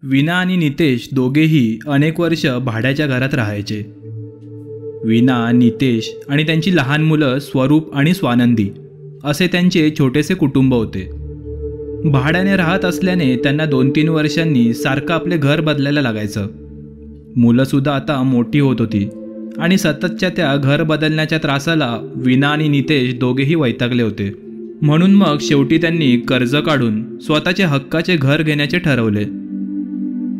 वीणा आणि नितेश दोघेही अनेक वर्ष भाड्याच्या घरात राहायचे. वीणा, नितेश आणि त्यांची लहान मुलं स्वरूप आणि स्वानंदी असे त्यांचे छोटेसे कुटुंब होते. भाड्याने राहत असल्याने त्यांना 2-3 वर्षांनी सारखं आपले घर बदलायला लागायचं. मुलंसुद्धा आता मोठी होत होती आणि सततच्या त्या घर बदलण्याच्या त्रासाला वीणा आणि नितेश दोघेही वैतागले होते. म्हणून मग शेवटी त्यांनी कर्ज काढून स्वतःचे हक्काचे घर घेण्याचे ठरवले.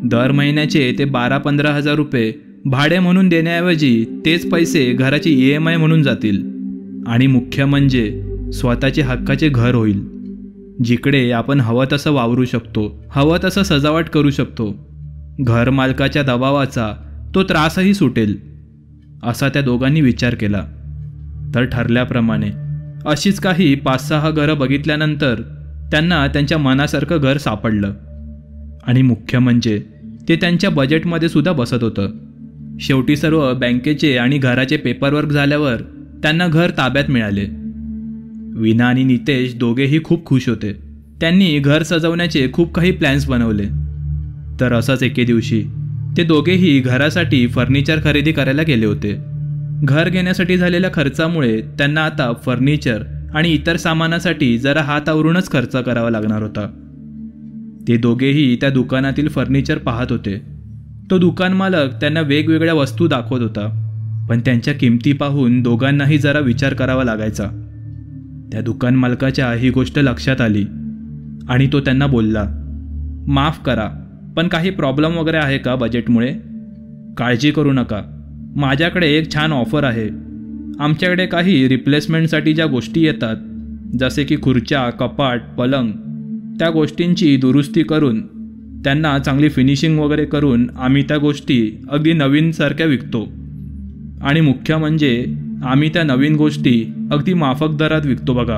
दर महिन्याचे ते 12-15 हजार रुपये भाडे म्हणून देण्याऐवजी तेच पैसे घराची EMI म्हणून जातील आणि मुख्य म्हणजे स्वतःचे हक्काचे घर होईल, जिकडे आपण हवं तसं वावरू शकतो, हवं तसं सजावट करू शकतो. घर मालकाच्या दबावाचा तो त्रासही सुटेल असा त्या दोघांनी विचार केला. तर ठरल्याप्रमाणे अशीच काही 5-6 घरं बघितल्यानंतर त्यांना त्यांच्या मनासारखं घर सापडलं आणि मुख्य म्हणजे ते त्यांच्या बजेटमध्ये सुद्धा बसत होतं. शेवटी सर्व बँकेचे आणि घराचे पेपरवर्क झाल्यावर त्यांना घर ताब्यात मिळाले. वीणा आणि नितेश दोघेही खूप खुश होते. त्यांनी घर सजवण्याचे खूप काही प्लॅन्स बनवले. तर असंच एके दिवशी ते दोघेही घरासाठी फर्निचर खरेदी करायला गेले होते. घर घेण्यासाठी झालेल्या खर्चामुळे त्यांना आता फर्निचर आणि इतर सामानासाठी जरा हात आवरूनच खर्च करावा लागणार होता. ते दोघेही त्या दुकानातील फर्निचर पाहत होते. तो दुकान मालक त्यांना वेगवेगळ्या वस्तू दाखवत होता, पण त्यांच्या किमती पाहून दोघांनाही जरा विचार करावा लागायचा. त्या दुकान मालकाच्या ही गोष्ट लक्षात आली आणि तो त्यांना बोलला, माफ करा, पण काही प्रॉब्लेम वगैरे आहे का बजेटमुळे? काळजी करू नका, माझ्याकडे एक छान ऑफर आहे. आमच्याकडे काही रिप्लेसमेंटसाठी ज्या गोष्टी येतात, जसे की खुर्च्या, कपाट, पलंग, त्या गोष्टींची दुरुस्ती करून त्यांना चांगली फिनिशिंग वगैरे करून आम्ही त्या गोष्टी अगदी नवीनसारख्या विकतो. आणि मुख्य म्हणजे आम्ही त्या नवीन गोष्टी अगदी माफक दरात विकतो बघा.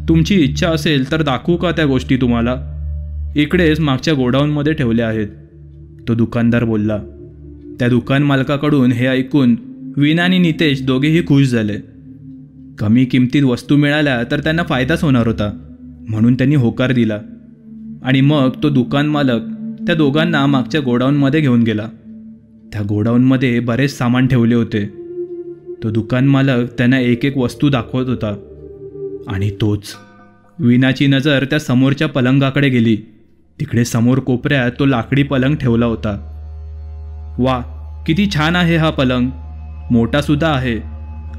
तुमची इच्छा असेल तर दाखवू का त्या गोष्टी तुम्हाला? इकडेच मागच्या गोडाऊनमध्ये ठेवल्या आहेत, तो दुकानदार बोलला. त्या दुकान मालकाकडून हे ऐकून वीणा आणि नितेश दोघेही खुश झाले. कमी किमतीत वस्तू मिळाल्या तर त्यांना फायदाच होणार होता, म्हणून त्यांनी होकार दिला. आणि मग तो दुकान मालक त्या दोघांना मागच्या गोडाऊनमध्ये घेऊन गेला. त्या गोडाऊनमध्ये बरेच सामान ठेवले होते. तो दुकान मालक त्यांना एक एक वस्तू दाखवत होता आणि तोच वीणाची नजर त्या समोरच्या पलंगाकडे गेली. तिकडे समोर कोपऱ्यात तो लाकडी पलंग ठेवला होता. वा, किती छान आहे हा पलंग, मोठासुद्धा आहे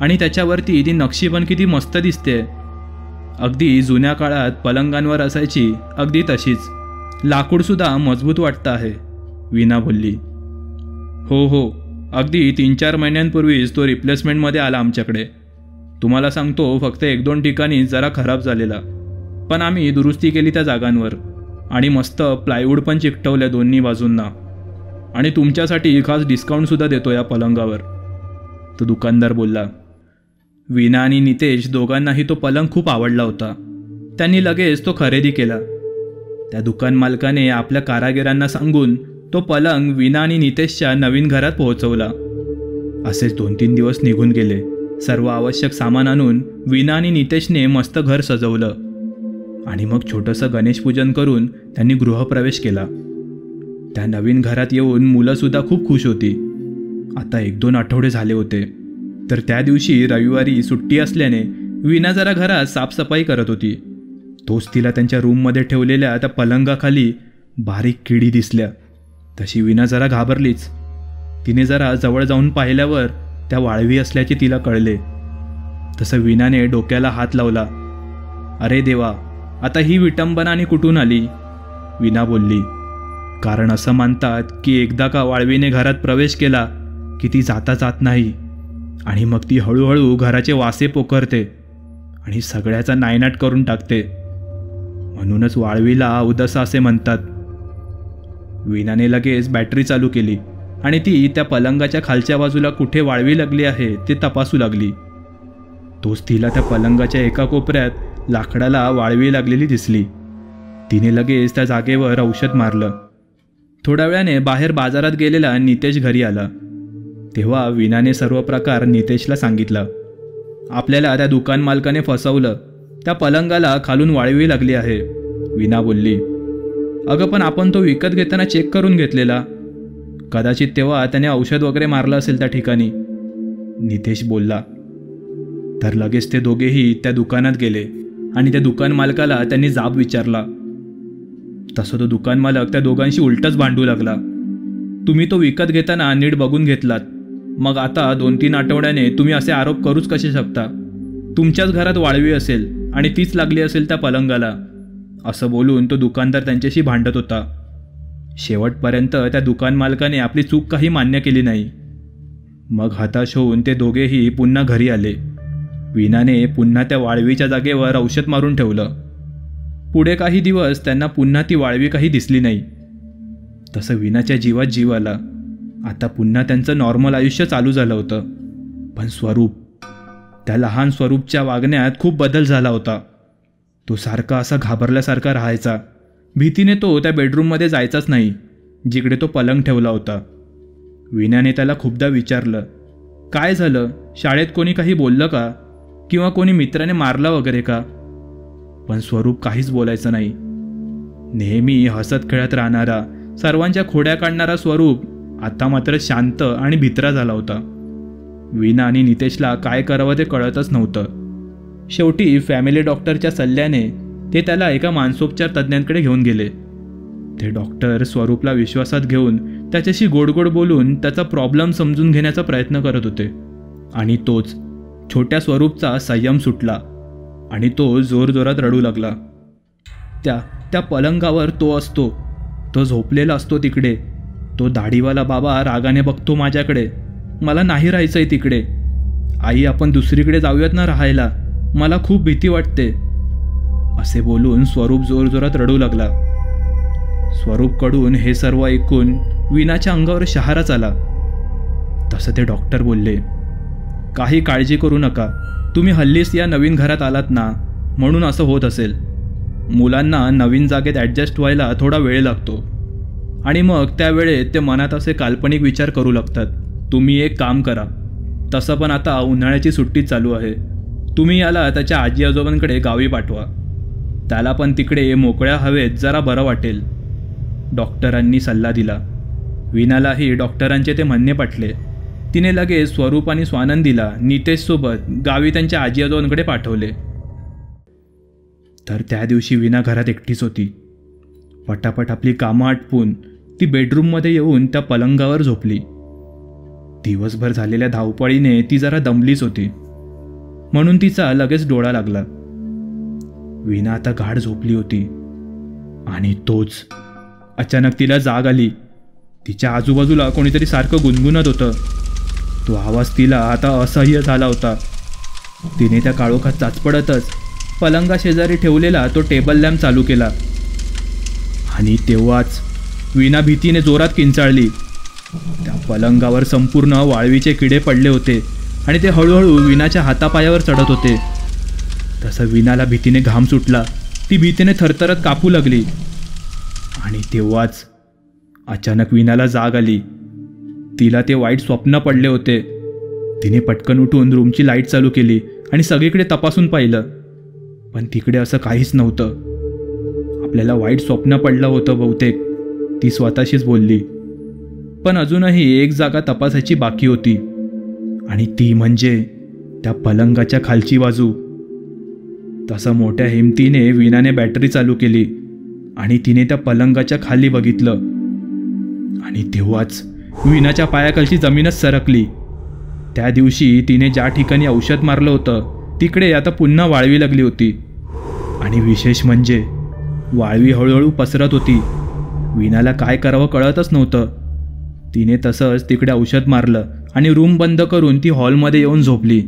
आणि त्याच्यावरती ती नक्षी पण किती मस्त दिसते. अगदी जुन्या काळात पलंगांवर असायची अगदी तशीच. लाकूडसुद्धा मजबूत वाटतं आहे, वीणा बोलली. हो, अगदी 3-4 महिन्यांपूर्वीच तो रिप्लेसमेंटमध्ये आला आमच्याकडे. तुम्हाला सांगतो, फक्त 1-2 ठिकाणी जरा खराब झालेला, पण आम्ही दुरुस्ती केली त्या जागांवर आणि मस्त प्लायवूड पण चिकटवल्या दोन्ही बाजूंना. आणि तुमच्यासाठी खास डिस्काउंटसुद्धा देतो या पलंगावर, तो दुकानदार बोलला. वीणा आणि नितेश दोघांनाही तो पलंग खूप आवडला होता. त्यांनी लगेच तो खरेदी केला. त्या दुकान मालकाने आपल्या कारागिरांना सांगून तो पलंग वीणा आणि नितेशच्या नवीन घरात पोहोचवला. असेच 2-3 दिवस निघून गेले. सर्व आवश्यक सामान आणून वीणा आणि नितेशने मस्त घर सजवलं आणि मग छोटंसं गणेशपूजन करून त्यांनी गृहप्रवेश केला. त्या नवीन घरात येऊन मुलंसुद्धा खूप खुश होती. आता 1-2 आठवडे झाले होते. तर त्या दिवशी रविवारी सुट्टी असल्याने वीणा जरा घरात साफसफाई करत होती. तोच तिला त्यांच्या रूममध्ये ठेवलेल्या त्या पलंगाखाली बारीक किडी दिसल्या. तशी वीणा जरा घाबरलीच. तिने जरा जवळ जाऊन पाहिल्यावर त्या वाळवी असल्याचे तिला कळले. तसं वीणाने डोक्याला हात लावला. अरे देवा, आता ही विटंबना आणि कुठून आली? वीणा बोलली. कारण असं मानतात की एकदा का वाळवीने घरात प्रवेश केला की ती जाता जात नाही आणि मग ती हळूहळू घराचे वासे पोखरते आणि सगळ्याचा नायनाट करून टाकते. म्हणूनच वाळवीला उदसा असे म्हणतात. वीणाने लगेच बॅटरी चालू केली आणि ती त्या पलंगाच्या खालच्या बाजूला कुठे वाळवी लागली आहे ते तपासू लागली. तोच तिला त्या पलंगाच्या एका कोपऱ्यात लाकडाला वाळवी लागलेली दिसली. तिने लगेच त्या जागेवर औषध मारलं. थोड्या वेळाने बाहेर बाजारात गेलेला नितेश घरी आला. तेव्हा वीणाने सर्व प्रकार नितेशला सांगितला. आपल्याला त्या दुकान मालकाने फसवलं, त्या पलंगाला खालून वाळवी लागली आहे, वीणा बोलली. अगं पण आपण तो विकत घेताना चेक करून घेतलेला. कदाचित तेव्हा त्याने औषध वगैरे मारलं असेल त्या ठिकाणी, नितेश बोलला. तर लगेच ते दोघेही त्या दुकानात गेले आणि त्या दुकान मालकाला त्यांनी जाब विचारला. तसं तो दुकान मालक त्या दोघांशी उलटच भांडू लागला. तुम्ही तो विकत घेताना नीट बघून घेतलात, मग आता 2-3 आठवड्याने तुम्ही असे आरोप करूच कसे शकता? तुमच्याच घरात वाळवी असेल आणि तीच लागली असेल त्या पलंगाला, असं बोलून तो दुकानदार त्यांच्याशी भांडत होता. शेवटपर्यंत त्या दुकान मालकाने आपली चूक काही मान्य केली नाही. मग हताश होऊन ते दोघेही पुन्हा घरी आले. वीणाने पुन्हा त्या वाळवीच्या जागेवर औषध मारून ठेवलं. पुढे काही दिवस त्यांना पुन्हा ती वाळवी काही दिसली नाही. तसं वीणाच्या जीवात जीव आला. आता पुन्हा त्यांचं नॉर्मल आयुष्य चालू झालं होतं. पण स्वरूप, त्या लहान स्वरूपच्या वागण्यात खूप बदल झाला होता. तो सारखा असा घाबरल्यासारखा राहायचा. भीतीने तो त्या बेडरूममध्ये जायचाच नाही जिकडे तो पलंग ठेवला होता. वीणाने त्याला खूपदा विचारलं, काय झालं? शाळेत कोणी काही बोललं का? किंवा कोणी मित्राने मारला वगैरे का? पण स्वरूप काहीच बोलायचं नाही. नेहमी हसत खेळत राहणारा, सर्वांच्या खोड्या काढणारा स्वरूप आता मात्र शांत आणि भित्रा झाला होता. वीणा आणि नितेशला काय करावं ते कळतच नव्हतं. शेवटी फॅमिली डॉक्टरच्या सल्ल्याने ते त्याला एका मानसोपचार तज्ज्ञांकडे घेऊन गेले. ते डॉक्टर स्वरूपला विश्वासात घेऊन त्याच्याशी गोडगोड बोलून त्याचा प्रॉब्लेम समजून घेण्याचा प्रयत्न करत होते. आणि तोच छोट्या स्वरूपचा संयम सुटला आणि तो जोरजोरात रडू लागला. त्या पलंगावर तो असतो, तो झोपलेला असतो तिकडे. तो दाढीवाला बाबा रागाने बघतो माझ्याकडे. मला नाही राहायचंय तिकडे. आई, आपण दुसरीकडे जाऊयात ना राहायला. मला खूप भीती वाटते. असे बोलून स्वरूप जोरजोरात रडू लागला. स्वरूपकडून हे सर्व ऐकून वीणाच्या अंगावर शहाराच आला. तसं ते डॉक्टर बोलले, काही काळजी करू नका. तुम्ही हल्लीच या नवीन घरात आलात ना, म्हणून असं होत असेल. मुलांना नवीन जागेत ॲडजस्ट व्हायला थोडा वेळ लागतो आणि मग त्यावेळेत ते मनात असे काल्पनिक विचार करू लागतात. तुम्ही एक काम करा, तसं पण आता उन्हाळ्याची सुट्टी चालू आहे. तुम्ही याला त्याच्या आजी आजोबांकडे गावी पाठवा. त्याला पण तिकडे मोकळ्या हवेत जरा बरं वाटेल. डॉक्टरांनी सल्ला दिला. वीणालाही डॉक्टरांचे ते म्हणणे पटले. तिने लगेच स्वरूप आणि स्वानंदीला नितेशसोबत गावी त्यांच्या आजी आजोबांकडे पाठवले. तर त्या दिवशी वीणा घरात एकटीच होती. पटापट आपली कामं आटपून ती बेडरूममध्ये येऊन त्या पलंगावर झोपली. दिवसभर झालेल्या धावपळीने ती जरा दमलीच होती, म्हणून तिचा लगेच डोळा लागला. वीणा आता गाढ झोपली होती आणि तोच अचानक तिला जाग आली. तिच्या आजूबाजूला कोणीतरी सारखं गुणगुणत होतं. तो आवाज तिला आता असह्य झाला होता. तिने त्या काळोखात चाचपडतच पलंगाशेजारी ठेवलेला तो टेबल लॅम्प चालू केला आणि तेव्हाच वीणा भीतीने जोरात किंचाळली. त्या पलंगावर संपूर्ण वाळवीचे किडे पडले होते आणि ते हळूहळू वीणाच्या हातापायावर चढत होते. तसं वीणाला भीतीने घाम सुटला. ती भीतीने थरथरत कापू लागली आणि तेव्हाच अचानक वीणाला जाग आली. तिला ते वाईट स्वप्न पडले होते. तिने पटकन उठून रूमची लाईट चालू केली आणि सगळीकडे तपासून पाहिलं, पण तिकडे असं काहीच नव्हतं. आपल्याला वाईट स्वप्न पडलं होतं बहुतेक, ती स्वतःशीच बोलली. पण अजूनही एक जागा तपासायची बाकी होती आणि ती म्हणजे त्या पलंगाच्या खालची बाजू. तसं मोठ्या हिमतीने वीणाने बॅटरी चालू केली आणि तिने त्या पलंगाच्या खाली बघितलं आणि तेव्हाच वीणाच्या पायाखालची जमीनच सरकली. त्या दिवशी तिने ज्या ठिकाणी औषध मारलं होतं तिकडे आता पुन्हा वाळवी लागली होती आणि विशेष म्हणजे वाळवी हळूहळू पसरत होती. वीणाला काय करावं कळतच नव्हतं. तिने तसंच तिकडे औषध मारलं आणि रूम बंद करून ती हॉलमध्ये येऊन झोपली.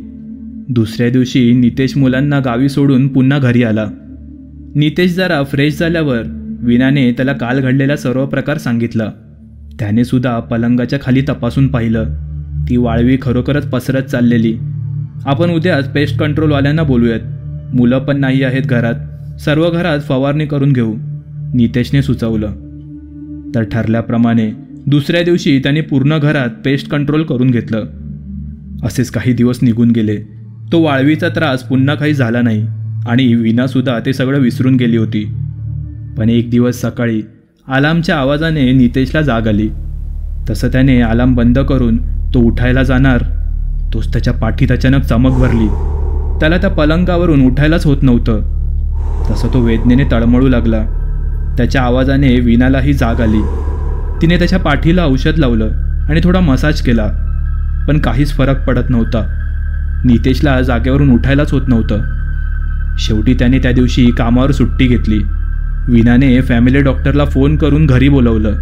दुसऱ्या दिवशी नितेश मुलांना गावी सोडून पुन्हा घरी आला. नितेश जरा फ्रेश झाल्यावर वीणाने त्याला काल घडलेला सर्व प्रकार सांगितला. त्याने सुद्धा पलंगाच्या खाली तपासून पाहिलं. ती वाळवी खरोखरच पसरत चाललेली. आपण उद्याच पेस्ट कंट्रोलवाल्यांना बोलूयात. मुलं पण नाही आहेत घरात. सर्व घरात फवारणी करून घेऊ, नितेशने सुचवलं. तर ठरल्याप्रमाणे दुसऱ्या दिवशी त्याने पूर्ण घरात पेस्ट कंट्रोल करून घेतलं. असेच काही दिवस निघून गेले. तो वाळवीचा त्रास पुन्हा काही झाला नाही आणि वीणासुद्धा ते सगळं विसरून गेली होती. पण एक दिवस सकाळी अलार्मच्या आवाजाने नितेशला जाग आली. तसं त्याने अलार्म बंद करून तो उठायला जाणार तोच त्याच्या पाठीत अचानक चमक भरली. त्याला त्या पलंगावरून उठायलाच होत नव्हतं. तसं तो वेदनेने तळमळू लागला. त्याच्या आवाजाने वीणालाही जाग आली. तिने त्याच्या पाठीला औषध लावलं आणि थोडा मसाज केला, पण काहीच फरक पडत नव्हता. नितेशला जागेवरून उठायलाच होत नव्हतं. शेवटी त्याने त्या दिवशी कामावर सुट्टी घेतली. वीणाने फॅमिली डॉक्टरला फोन करून घरी बोलवलं.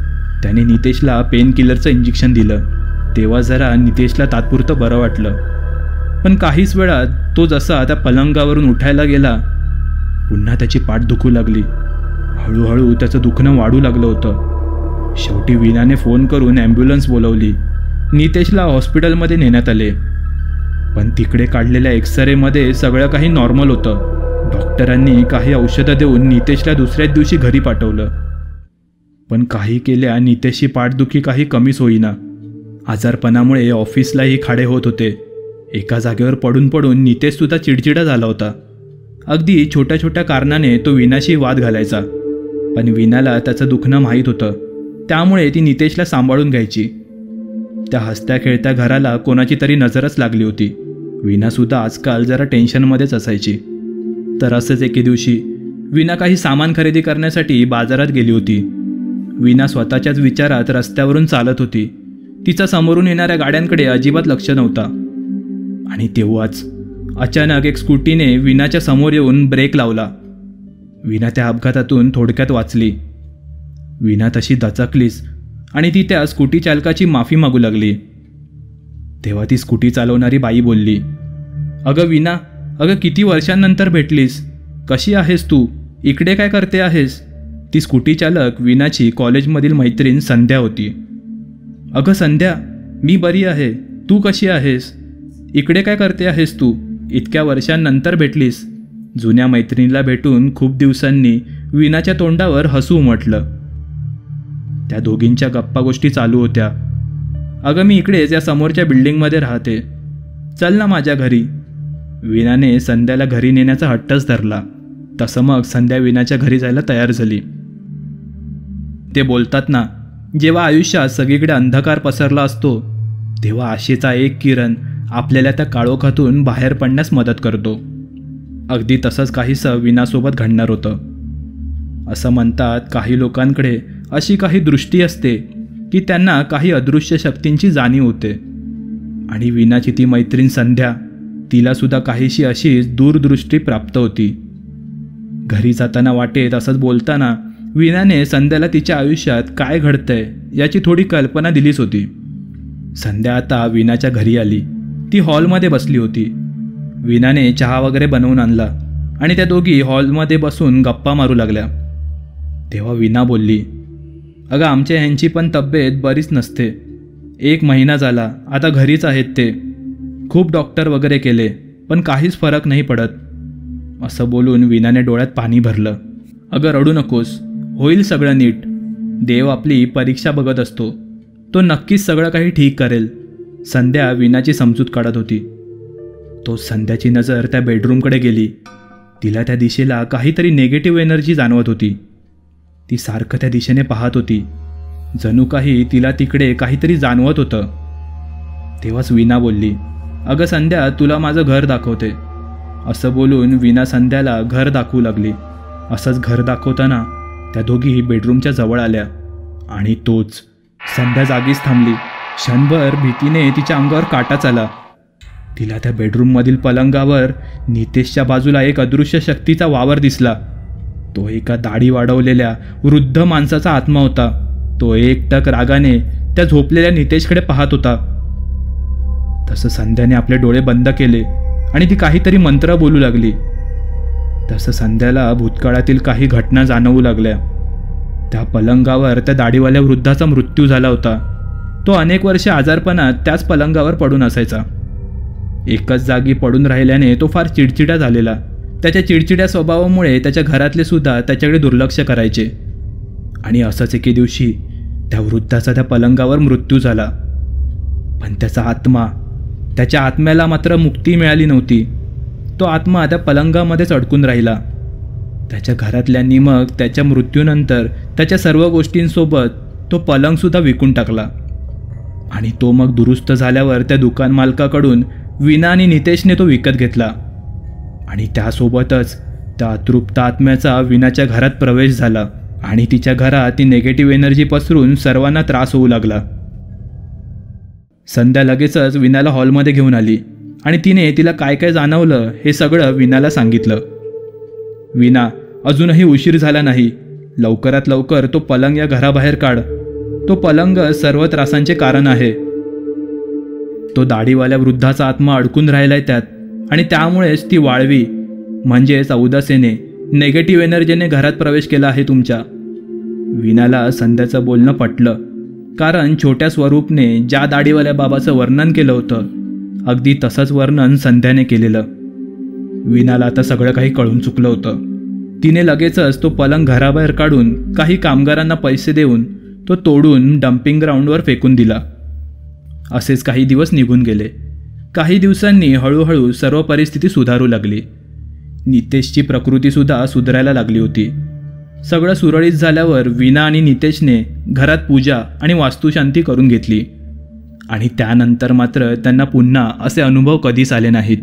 त्याने नितेशला पेन किलरचं इंजेक्शन दिलं. तेव्हा जरा नितेशला तात्पुरतं बरं वाटलं. पण काहीच वेळात तो जसा त्या पलंगावरून उठायला गेला, पुन्हा त्याची पाठ दुखू लागली. हळूहळू त्याचं दुखणं वाढू लागलं होतं. शेवटी वीणाने फोन करून ॲम्ब्युलन्स बोलवली. नितेशला हॉस्पिटलमध्ये नेण्यात आले. पण तिकडे काढलेल्या एक्सरेमध्ये सगळं काही नॉर्मल होतं. डॉक्टरांनी काही औषधं देऊन नितेशला दुसऱ्याच दिवशी घरी पाठवलं. पण काही केल्या नितेशची पाठदुखी काही कमीच होईना. आजारपणामुळे ऑफिसलाही खाडे होत होते. एका जागेवर पडून पडून नितेशसुद्धा चिडचिडा झाला होता. अगदी छोट्या छोट्या कारणाने तो वीणाशी वाद घालायचा. पण वीणाला त्याचं दुखणं माहीत होतं, त्यामुळे ती नितेशला सांभाळून घ्यायची. त्या हसत्या खेळत्या घराला कोणाची तरी नजरच लागली होती. वीणासुद्धा आजकाल जरा टेन्शनमध्येच असायची. तर असंच एके दिवशी वीणा काही सामान खरेदी करण्यासाठी बाजारात गेली होती. वीणा स्वतःच्याच विचारात रस्त्यावरून चालत होती. तिचा समोरून येणाऱ्या गाड्यांकडे अजिबात लक्ष नव्हता. आणि तेव्हाच अचानक एक स्कूटीने वीणाच्या समोर येऊन ब्रेक लावला. वीणा त्या अपघातातून थोडक्यात वाचली. वीणा तशी दचकलीच आणि ती त्या स्कूटी चालकाची माफी मागू लागली. तेव्हा ती स्कूटी चालवणारी बाई बोलली, "अगं वीणा, अगं किती वर्षांनंतर भेटलीस. कशी आहेस तू? इकडे काय करते आहेस?" ती स्कूटी चालक वीणाची कॉलेजमधील मैत्रीण संध्या होती. "अगं संध्या, मी बरी आहे. तू कशी आहेस? इकडे काय करते आहेस तू? इतक्या वर्षांनंतर भेटलीस." जुन्या मैत्रिणीला भेटून खूप दिवसांनी वीणाच्या तोंडावर हसू उमटलं. त्या दोघींच्या गप्पा गोष्टी चालू होत्या. "अगं मी इकडेच या समोरच्या बिल्डिंगमध्ये राहते. चल ना माझ्या घरी." वीणाने संध्याला घरी नेण्याचा हट्टच धरला. तसं मग संध्या वीणाच्या घरी जायला तयार झाली. ते बोलतात ना, जेव्हा आयुष्यात सगळीकडे अंधकार पसरला असतो, तेव्हा आशेचा एक किरण आपल्याला त्या काळोखातून बाहेर पडण्यास मदत करतो. अगदी तसंच काहीसं वीणासोबत घडणार होतं. असं म्हणतात, काही लोकांकडे अशी काही दृष्टी असते की त्यांना काही अदृश्य शक्तींची जाणीव होते. आणि वीणाची ती मैत्रीण संध्या, तिलासुद्धा काहीशी अशीच दूरदृष्टी प्राप्त होती. घरी जाताना वाटेत असंच बोलताना वीणाने संध्याला तिच्या आयुष्यात काय घडतंय याची थोडी कल्पना दिलीच होती. संध्या आता वीणाच्या घरी आली. ती हॉलमध्ये बसली होती. वीणाने चहा वगैरे बनवून आणला आणि त्या दोघी हॉलमध्ये बसून गप्पा मारू लागल्या. तेव्हा वीणा बोलली, "अगं आमच्या ह्यांची पण तब्येत बरीच नसते. 1 महिना झाला आता घरीच आहेत ते. खूप डॉक्टर वगैरे केले पण काहीच फरक नाही पडत." असं बोलून वीणाने डोळ्यात पाणी भरलं. "अगं रडू नकोस, होईल सगळं नीट. देव आपली परीक्षा बघत असतो. तो नक्कीच सगळं काही ठीक करेल." संध्या वीणाची समजूत काढत होती. तो संध्याची नजर त्या बेडरूमकडे गेली. तिला त्या दिशेला काहीतरी निगेटिव्ह एनर्जी जाणवत होती. ती सारखं त्या दिशेने पाहत होती. जणू काही तिला तिकडे काहीतरी जाणवत होतं. तेव्हाच वीणा बोलली, "अगं संध्या, तुला माझं घर दाखवते." असं बोलून वीणा संध्याला घर दाखवू लागली. असंच घर दाखवताना त्या दोघी बेडरूमच्या जवळ आल्या आणि तोच संध्या जागीच थांबली. क्षणभर भीतीने तिच्या अंगावर काटाच आला. तिला त्या बेडरूममधील पलंगावर नितेशच्या बाजूला एक अदृश्य शक्तीचा वावर दिसला. तो एका दाढी वाढवलेल्या वृद्ध माणसाचा आत्मा होता. तो एकटक रागाने त्या झोपलेल्या नितेशकडे पाहत होता. तसं संध्याने आपले डोळे बंद केले आणि ती काहीतरी मंत्र बोलू लागली. तसं संध्याला भूतकाळातील काही घटना जाणवू लागल्या. त्या पलंगावर त्या दाढीवाल्या वृद्धाचा मृत्यू झाला होता. तो अनेक वर्षे आजारपणात त्याच पलंगावर पडून असायचा. एकच जागी पडून राहिल्याने तो फार चिडचिडा झालेला. त्याच्या चिडचिड्या स्वभावामुळे त्याच्या घरातले सुद्धा त्याच्याकडे दुर्लक्ष करायचे. आणि असंच एके दिवशी त्या वृद्धाचा त्या पलंगावर मृत्यू झाला. पण त्याच्या आत्म्याला मात्र मुक्ती मिळाली नव्हती. तो आत्मा त्या पलंगामध्येच अडकून राहिला. त्याच्या घरातल्यांनी मग त्याच्या मृत्यूनंतर त्याच्या सर्व गोष्टींसोबत तो पलंगसुद्धा विकून टाकला आणि तो मग दुरुस्त झाल्यावर त्या दुकान मालकाकडून वीणा आणि नितेशने तो विकत घेतला आणि त्यासोबतच त्या अतृप्त आत्म्याचा वीणाच्या घरात प्रवेश झाला आणि तिच्या घरात ती नेगेटिव्ह एनर्जी पसरून सर्वांना त्रास होऊ लागला. संध्या लगेचच वीणाला हॉलमध्ये घेऊन आली आणि तिने तिला काय काय जाणवलं हे सगळं वीणाला सांगितलं. वीणा, अजूनही उशीर झाला नाही. लवकरात लवकर तो पलंग या घराबाहेर काढ. तो पलंग सर्व त्रासांचे कारण आहे. तो दाढीवाल्या वृद्धाचा आत्मा अडकून राहिलाय त्यात आणि त्यामुळेच ती वाळवी म्हणजेच औदासेने नेगेटिव्ह एनर्जीने घरात प्रवेश केला आहे तुमच्या. वीणाला संध्याचं बोलणं पटलं, कारण छोट्या स्वरूपने ज्या दाढीवाल्या बाबाचं वर्णन केलं होतं अगदी तसंच वर्णन संध्याने केलेलं. वीणाला आता सगळं काही कळून चुकलं होतं. तिने लगेचच तो पलंग घराबाहेर काढून काही कामगारांना पैसे देऊन तो तोडून डम्पिंग ग्राउंडवर फेकून दिला. असेच काही दिवस निघून गेले. काही दिवसांनी हळूहळू सर्व परिस्थिती सुधारू लागली. नितेशची प्रकृतीसुद्धा सुधारायला लागली होती. सगळं सुरळीत झाल्यावर वीणा आणि नितेशने घरात पूजा आणि वास्तुशांती करून घेतली आणि त्यानंतर मात्र त्यांना पुन्हा असे अनुभव कधीच आले नाहीत.